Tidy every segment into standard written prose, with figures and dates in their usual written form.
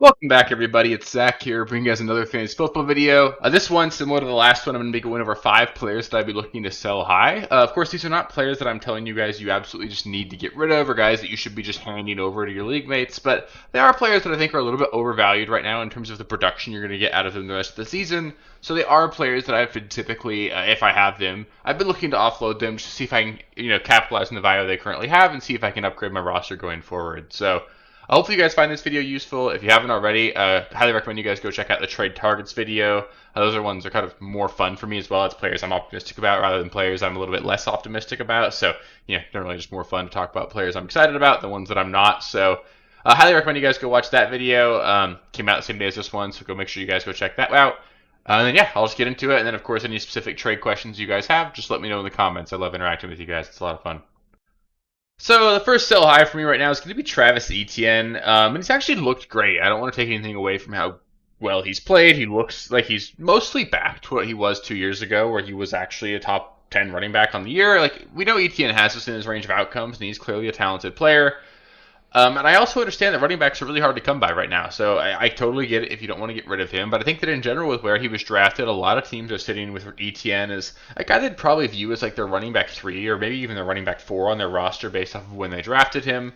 Welcome back, everybody. It's Zach here, bringing you guys another fantasy football video. This one, similar to the last one, I'm going to be going over 5 players that I'd be looking to sell high. Of course, these are not players that I'm telling you guys you absolutely just need to get rid of, or guys that you should be just handing over to your league mates, but they are players that I think are a little bit overvalued right now in terms of the production you're going to get out of them the rest of the season. So they are players that I've been typically, if I have them, I've been looking to offload them just to see if I can, capitalize on the value they currently have and see if I can upgrade my roster going forward. So hopefully you guys find this video useful. If you haven't already, highly recommend you guys go check out the trade targets video. Those are ones that are kind of more fun for me as well. It's players I'm optimistic about rather than players I'm a little bit less optimistic about. So, generally just more fun to talk about players I'm excited about than ones that I'm not. So, highly recommend you guys go watch that video. Came out the same day as this one, so go make sure you guys go check that out. And then, yeah, I'll just get into it. And then, of course, any specific trade questions you guys have, just let me know in the comments. I love interacting with you guys. It's a lot of fun. So the first sell high for me right now is going to be Travis Etienne, and he's actually looked great. I don't want to take anything away from how well he's played. He looks like he's mostly back to what he was 2 years ago, where he was actually a top 10 running back on the year. Like, we know Etienne has this in his range of outcomes, and he's clearly a talented player. And I also understand that running backs are really hard to come by right now, so I totally get it if you don't want to get rid of him. But I think that in general, with where he was drafted, a lot of teams are sitting with Etienne as a guy they'd probably view as like their running back 3 or maybe even their running back 4 on their roster based off of when they drafted him.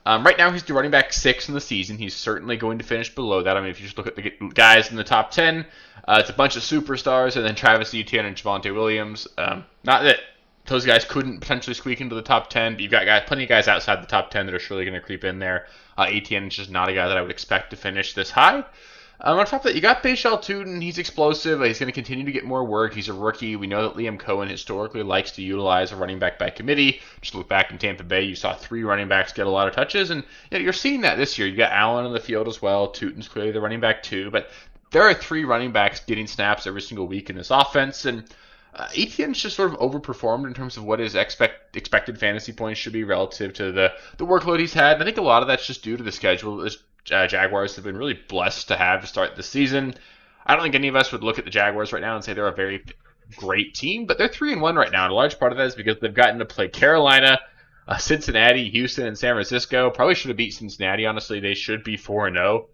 Right now, he's the running back 6 in the season. He's certainly going to finish below that. I mean, if you just look at the guys in the top 10, it's a bunch of superstars, and then Travis Etienne and Javonte Williams. Not that those guys couldn't potentially squeak into the top 10, but you've got plenty of guys outside the top 10 that are surely going to creep in there. Etienne is just not a guy that I would expect to finish this high. On top of that, you got Bashal Tootin. He's explosive. He's going to continue to get more work. He's a rookie. We know that Liam Cohen historically likes to utilize a running back by committee. Just look back in Tampa Bay, you saw 3 running backs get a lot of touches, and you're seeing that this year. You got Allen on the field as well. Tootin's clearly the running back too, but there are 3 running backs getting snaps every single week in this offense, and Etienne's just sort of overperformed in terms of what his expected fantasy points should be relative to the workload he's had. And I think a lot of that's just due to the schedule that the Jaguars have been really blessed to have to start the season. I don't think any of us would look at the Jaguars right now and say they're a very great team, but they're 3-1 right now. And a large part of that is because they've gotten to play Carolina, Cincinnati, Houston, and San Francisco. Probably should have beat Cincinnati. Honestly, they should be 4-0.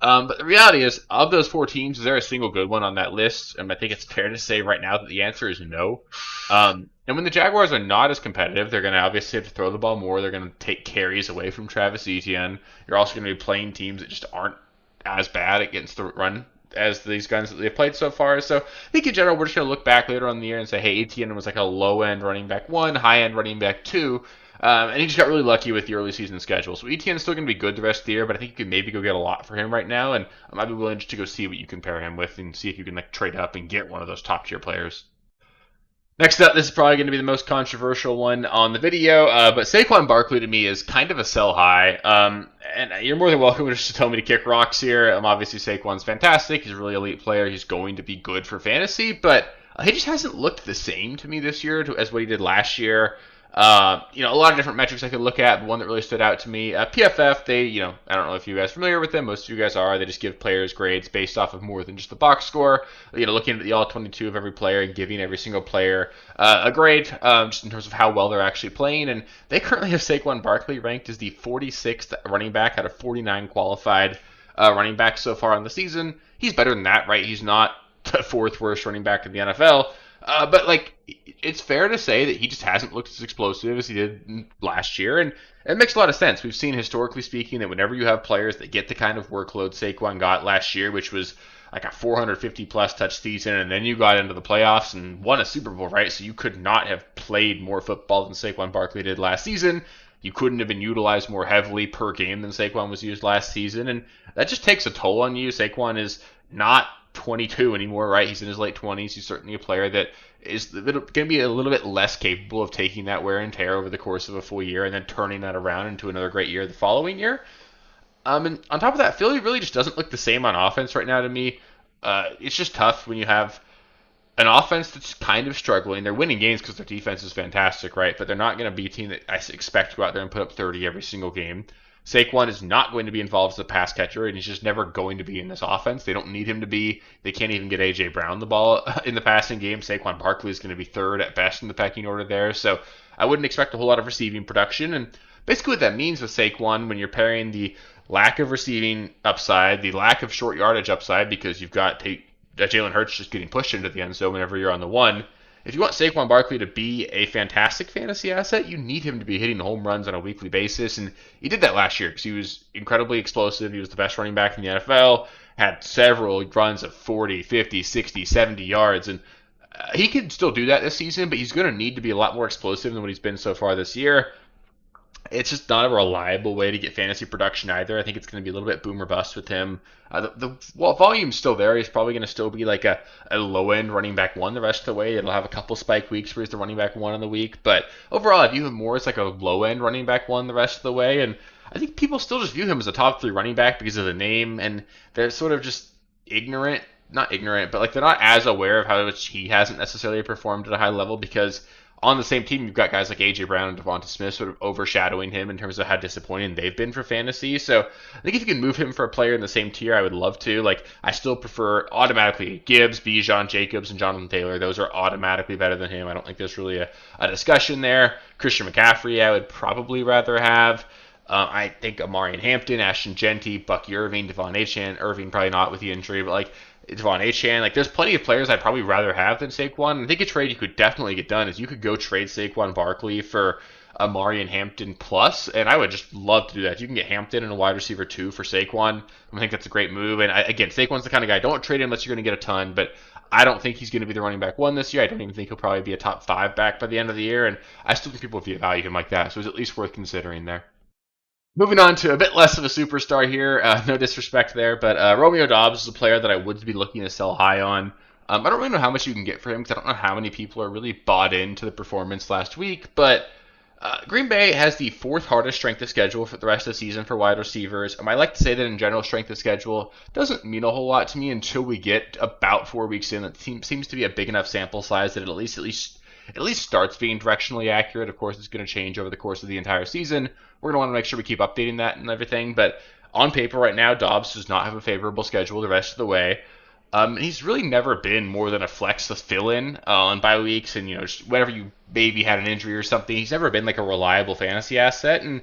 But the reality is, of those 4 teams, is there a single good one on that list? And I think it's fair to say right now that the answer is no. And when the Jaguars are not as competitive, they're going to obviously have to throw the ball more. They're going to take carries away from Travis Etienne. You're also going to be playing teams that just aren't as bad against the run as these guys that they've played so far. So I think in general, we're just going to look back later on in the year and say, hey, Etienne was like a low-end running back 1, high-end running back 2. And he just got really lucky with the early season schedule. So Etienne's still going to be good the rest of the year, but I think you could maybe go get a lot for him right now. And I might be willing just to go see what you compare him with and see if you can like trade up and get one of those top tier players. Next up, this is probably going to be the most controversial one on the video, but Saquon Barkley to me is kind of a sell high. And you're more than welcome just to tell me to kick rocks here. Obviously, Saquon's fantastic. He's a really elite player. He's going to be good for fantasy, but he just hasn't looked the same to me this year as what he did last year. A lot of different metrics I could look at. One that really stood out to me, PFF, they, I don't know if you guys are familiar with them. Most of you guys are. They just give players grades based off of more than just the box score. Looking at the all 22 of every player and giving every single player a grade, just in terms of how well they're actually playing. And they currently have Saquon Barkley ranked as the 46th running back out of 49 qualified running backs so far on the season. He's better than that, right? He's not the 4th worst running back in the NFL. But it's fair to say that he just hasn't looked as explosive as he did last year, and it makes a lot of sense. We've seen historically speaking that whenever you have players that get the kind of workload Saquon got last year, which was like a 450 plus touch season, and then you got into the playoffs and won a Super Bowl, right? So you could not have played more football than Saquon Barkley did last season. You couldn't have been utilized more heavily per game than Saquon was used last season, and that just takes a toll on you. Saquon is not 22 anymore, right? He's in his late 20s. He's certainly a player that is going to be a little bit less capable of taking that wear and tear over the course of a full year and then turning that around into another great year the following year. And on top of that, Philly really just doesn't look the same on offense right now to me. It's just tough when you have an offense that's kind of struggling. They're winning games because their defense is fantastic, right? But they're not going to be a team that I expect to go out there and put up 30 every single game. Saquon is not going to be involved as a pass catcher, and he's just never going to be in this offense. They don't need him to be. They can't even get A.J. Brown the ball in the passing game. Saquon Barkley is going to be 3rd at best in the pecking order there, so I wouldn't expect a whole lot of receiving production. And basically what that means with Saquon, when you're pairing the lack of receiving upside, the lack of short yardage upside because you've got Jalen Hurts just getting pushed into the end zone whenever you're on the one. If you want Saquon Barkley to be a fantastic fantasy asset, you need him to be hitting home runs on a weekly basis, and he did that last year because he was incredibly explosive. He was the best running back in the NFL, had several runs of 40, 50, 60, 70 yards, and he can still do that this season, but he's going to need to be a lot more explosive than what he's been so far this year. It's just not a reliable way to get fantasy production either. I think it's going to be a little bit boom or bust with him. Well, volume's still there. He's probably going to still be like a low end running back one the rest of the way. It'll have a couple spike weeks where he's the running back one on the week, but overall, I view him more as like a low end running back one the rest of the way. And I think people still just view him as a top three running back because of the name, and they're sort of just ignorant. Not ignorant, but like they're not as aware of how much he hasn't necessarily performed at a high level because on the same team, you've got guys like A.J. Brown and Devonta Smith sort of overshadowing him in terms of how disappointing they've been for fantasy. So I think if you can move him for a player in the same tier, I would love to. Like, I still prefer automatically Gibbs, Bijan, Jacobs, and Jonathan Taylor. Those are automatically better than him. I don't think there's really a discussion there. Christian McCaffrey, I would probably rather have. I think Amari Hampton, Ashton Genty, Bucky Irving, Devon Etienne. Irving probably not with the injury, but like Devon Etienne. Like, there's plenty of players I'd probably rather have than Saquon. I think a trade you could definitely get done is you could go trade Saquon Barkley for Amari and Hampton plus, and I would just love to do that. You can get Hampton and a wide receiver 2 for Saquon. I think that's a great move. And again, Saquon's the kind of guy, don't trade him unless you're going to get a ton, but I don't think he's going to be the running back 1 this year. I don't even think he'll probably be a top 5 back by the end of the year, and I still think people value him like that, so it's at least worth considering there. Moving on to a bit less of a superstar here, no disrespect there, but Romeo Doubs is a player that I would be looking to sell high on. I don't really know how much you can get for him because I don't know how many people are really bought into the performance last week, but Green Bay has the 4th hardest strength of schedule for the rest of the season for wide receivers. I like to say that in general, strength of schedule doesn't mean a whole lot to me until we get about 4 weeks in. That seems to be a big enough sample size that it at least starts being directionally accurate. Of course, it's going to change over the course of the entire season. We're going to want to make sure we keep updating that and everything. But on paper right now, Dobbs does not have a favorable schedule the rest of the way. He's really never been more than a flex to fill in on bye weeks and, just whenever you maybe had an injury or something. He's never been like a reliable fantasy asset, and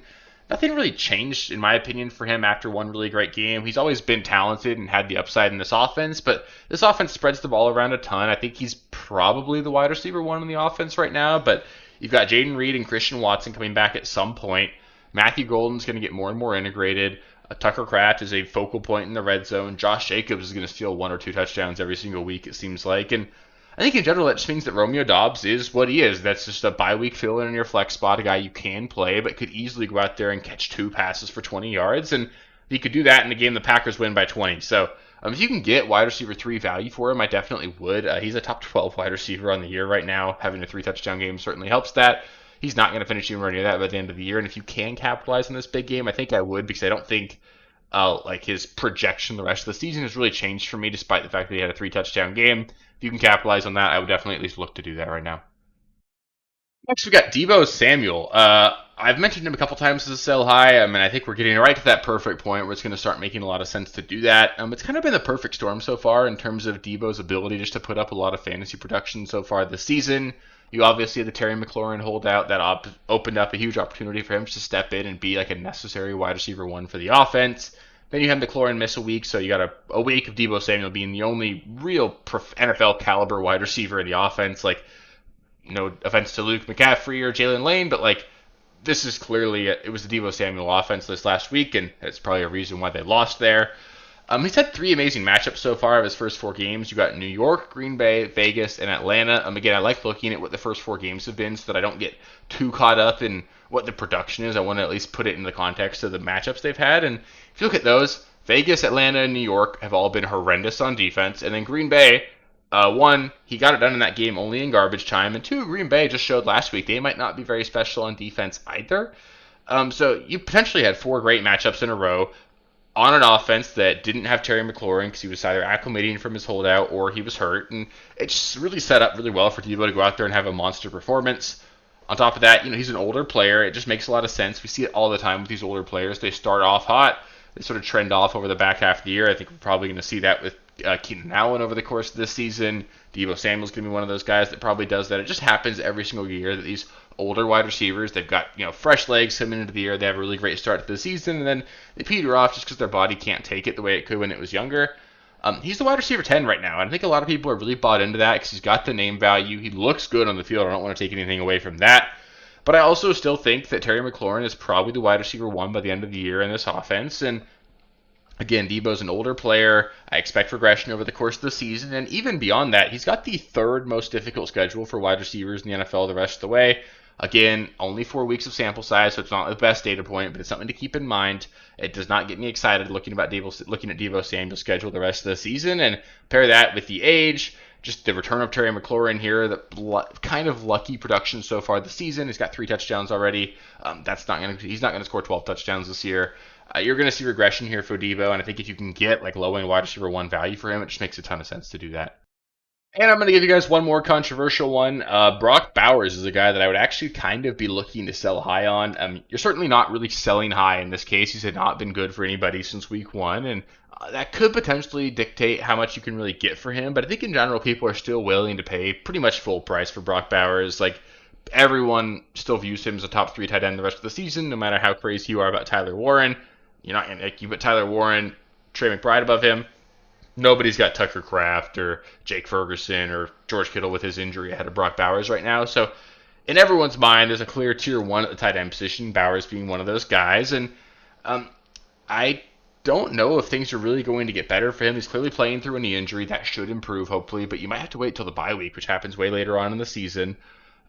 nothing really changed, in my opinion, for him after one really great game. He's always been talented and had the upside in this offense, but this offense spreads the ball around a ton. I think he's probably the wide receiver 1 in the offense right now, but you've got Jaden Reed and Christian Watson coming back at some point. Matthew Golden's going to get more and more integrated. Tucker Kraft is a focal point in the red zone. Josh Jacobs is going to steal 1 or 2 touchdowns every single week, it seems like. And I think in general that just means that Romeo Doubs is what he is. That's just a bye week fill-in in your flex spot, a guy you can play, but could easily go out there and catch 2 passes for 20 yards. And he could do that in a game the Packers win by 20. So if you can get wide receiver 3 value for him, I definitely would. He's a top 12 wide receiver on the year right now. Having a 3 touchdown game certainly helps that. He's not going to finish anywhere near that by the end of the year. And if you can capitalize on this big game, I think I would, because I don't think like his projection the rest of the season has really changed for me, despite the fact that he had a 3 touchdown game. If you can capitalize on that, I would definitely at least look to do that right now. Next, we got Deebo Samuel. I've mentioned him a couple times as a sell high. I think we're getting right to that perfect point where it's going to start making a lot of sense to do that. It's kind of been the perfect storm so far in terms of Deebo's ability just to put up a lot of fantasy production so far this season. You obviously had the Terry McLaurin holdout that opened up a huge opportunity for him to step in and be like a necessary wide receiver 1 for the offense. Then you had McLaurin miss a week, so you got a week of Deebo Samuel being the only real NFL caliber wide receiver in the offense. Like, no offense to Luke McCaffrey or Jalen Lane, but like, this is clearly it was the Deebo Samuel offense this last week, and it's probably a reason why they lost there. He's had 3 amazing matchups so far of his first 4 games. You got New York, Green Bay, Vegas, and Atlanta. Again, I like looking at what the first 4 games have been so that I don't get too caught up in what the production is. I want to at least put it in the context of the matchups they've had. And if you look at those, Vegas, Atlanta, and New York have all been horrendous on defense. And then Green Bay, 1, he got it done in that game only in garbage time. And 2, Green Bay just showed last week they might not be very special on defense either. So you potentially had 4 great matchups in a row on an offense that didn't have Terry McLaurin because he was either acclimating from his holdout or he was hurt. And it just really set up really well for Deebo to go out there and have a monster performance. On top of that, he's an older player. It just makes a lot of sense. We see it all the time with these older players. They start off hot. They sort of trend off over the back half of the year. I think we're probably going to see that with Keenan Allen over the course of this season. Deebo Samuel's going to be one of those guys that probably does that. It just happens every single year that these older wide receivers. They've got, fresh legs coming into the year. They have a really great start to the season, and then they peter off just because their body can't take it the way it could when it was younger. He's the wide receiver 10 right now, and I think a lot of people are really bought into that because he's got the name value. He looks good on the field. I don't want to take anything away from that. But I also still think that Terry McLaurin is probably the wide receiver 1 by the end of the year in this offense. And again, Deebo's an older player. I expect regression over the course of the season. And even beyond that, he's got the 3rd most difficult schedule for wide receivers in the NFL the rest of the way. Again, only 4 weeks of sample size, so it's not the best data point, but it's something to keep in mind. It does not get me excited looking at Deebo Samuel's schedule the rest of the season, and pair that with the age, just the return of Terry McLaurin here, the kind of lucky production so far this season. He's got 3 touchdowns already. He's not going to score 12 touchdowns this year. You're going to see regression here for Deebo, and I think if you can get like low-end wide receiver 1 value for him, it just makes a ton of sense to do that. And I'm going to give you guys one more controversial one. Brock Bowers is a guy that I would actually kind of be looking to sell high on. You're certainly not really selling high in this case. He's not been good for anybody since week 1, and that could potentially dictate how much you can really get for him. But I think in general, people are still willing to pay pretty much full price for Brock Bowers. Like, everyone still views him as a top 3 tight end the rest of the season, no matter how crazy you are about Tyler Warren. You're not going to you put Tyler Warren, Trey McBride above him. Nobody's got Tucker Kraft or Jake Ferguson or George Kittle with his injury ahead of Brock Bowers right now. So in everyone's mind, there's a clear tier 1 at the tight end position, Bowers being one of those guys. And I don't know if things are really going to get better for him. He's clearly playing through a knee injury. That should improve, hopefully, but you might have to wait till the bye week, which happens way later on in the season.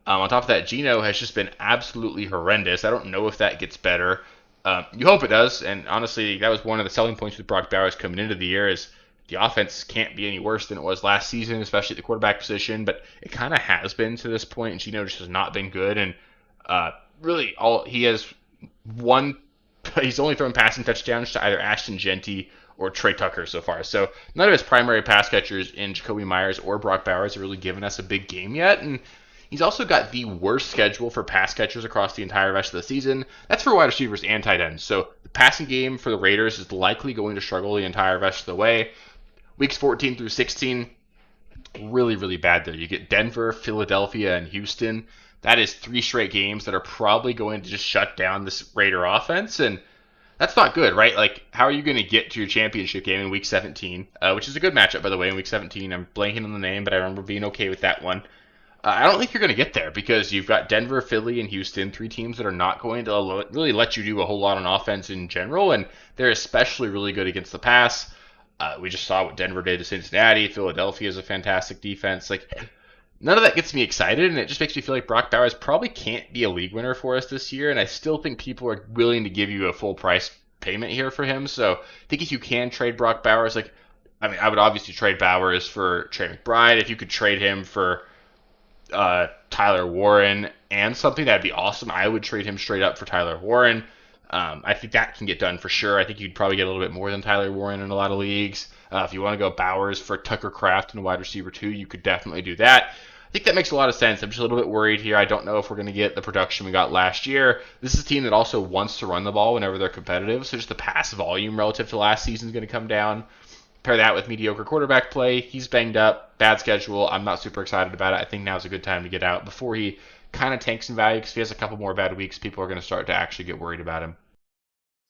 On top of that, Geno has just been absolutely horrendous. I don't know if that gets better. You hope it does, and honestly, that was one of the selling points with Brock Bowers coming into the year is the offense can't be any worse than it was last season, especially at the quarterback position, but it kind of has been to this point, and Geno just has not been good, and really, he's only thrown passing touchdowns to either Ashton Genty or Trey Tucker so far, so none of his primary pass catchers in Jacoby Myers or Brock Bowers have really given us a big game yet, and he's also got the worst schedule for pass catchers across the entire rest of the season. That's for wide receivers and tight ends. So the passing game for the Raiders is likely going to struggle the entire rest of the way. Weeks 14 through 16, really, really bad there. You get Denver, Philadelphia, and Houston. That is 3 straight games that are probably going to just shut down this Raider offense, and that's not good, right? Like, how are you going to get to your championship game in Week 17, which is a good matchup, by the way, in Week 17. I'm blanking on the name, but I remember being okay with that one. I don't think you're going to get there because you've got Denver, Philly, and Houston, 3 teams that are not going to really let you do a whole lot on offense in general, and they're especially really good against the pass. We just saw what Denver did to Cincinnati. Philadelphia is a fantastic defense. Like, none of that gets me excited, and it just makes me feel like Brock Bowers probably can't be a league winner for us this year, and I still think people are willing to give you a full price payment here for him. So I think if you can trade Brock Bowers, I would obviously trade Bowers for Trey McBride. If you could trade him for Tyler Warren and something, that'd be awesome. I would trade him straight up for Tyler Warren. I think that can get done for sure. I think you'd probably get a little bit more than Tyler Warren in a lot of leagues. If you want to go Bowers for Tucker Kraft and wide receiver 2, you could definitely do that. I think that makes a lot of sense. I'm just a little bit worried here. I don't know if we're going to get the production we got last year. This is a team that also wants to run the ball whenever they're competitive, so just the pass volume relative to last season is going to come down. Pair that with mediocre quarterback play. He's banged up, bad schedule. I'm not super excited about it. I think now's a good time to get out before he kind of tanks in value, because if he has a couple more bad weeks, people are going to start to actually get worried about him.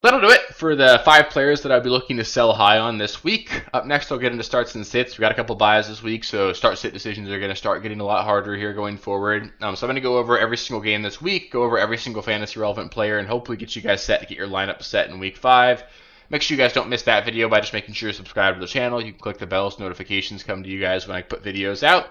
That'll do it for the 5 players that I'll be looking to sell high on this week. Up next, I'll get into starts and sits. We got a couple buys this week, so start-sit decisions are going to start getting a lot harder here going forward. So I'm going to go over every single game this week, go over every single fantasy-relevant player, and hopefully get you guys set to get your lineup set in Week 5. Make sure you guys don't miss that video by just making sure you subscribe to the channel. You can click the bell so notifications come to you guys when I put videos out.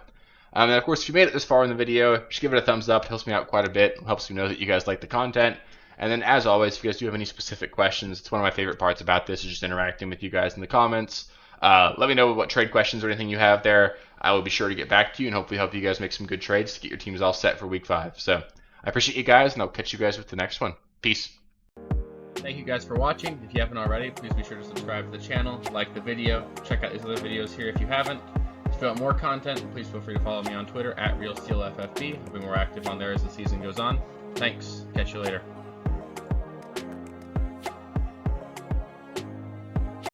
And of course, if you made it this far in the video, just give it a thumbs up. It helps me out quite a bit. It helps me know that you guys like the content. And then, as always, if you guys do have any specific questions, it's one of my favorite parts about this is just interacting with you guys in the comments. Let me know what trade questions or anything you have there. I will be sure to get back to you and hopefully help you guys make some good trades to get your teams all set for Week 5. So I appreciate you guys, and I'll catch you guys with the next one. Peace. Thank you guys for watching. If you haven't already, please be sure to subscribe to the channel, like the video, check out these other videos here if you haven't. If you want more content, please feel free to follow me on Twitter at RealSteelFFB. I'll be more active on there as the season goes on. Thanks. Catch you later.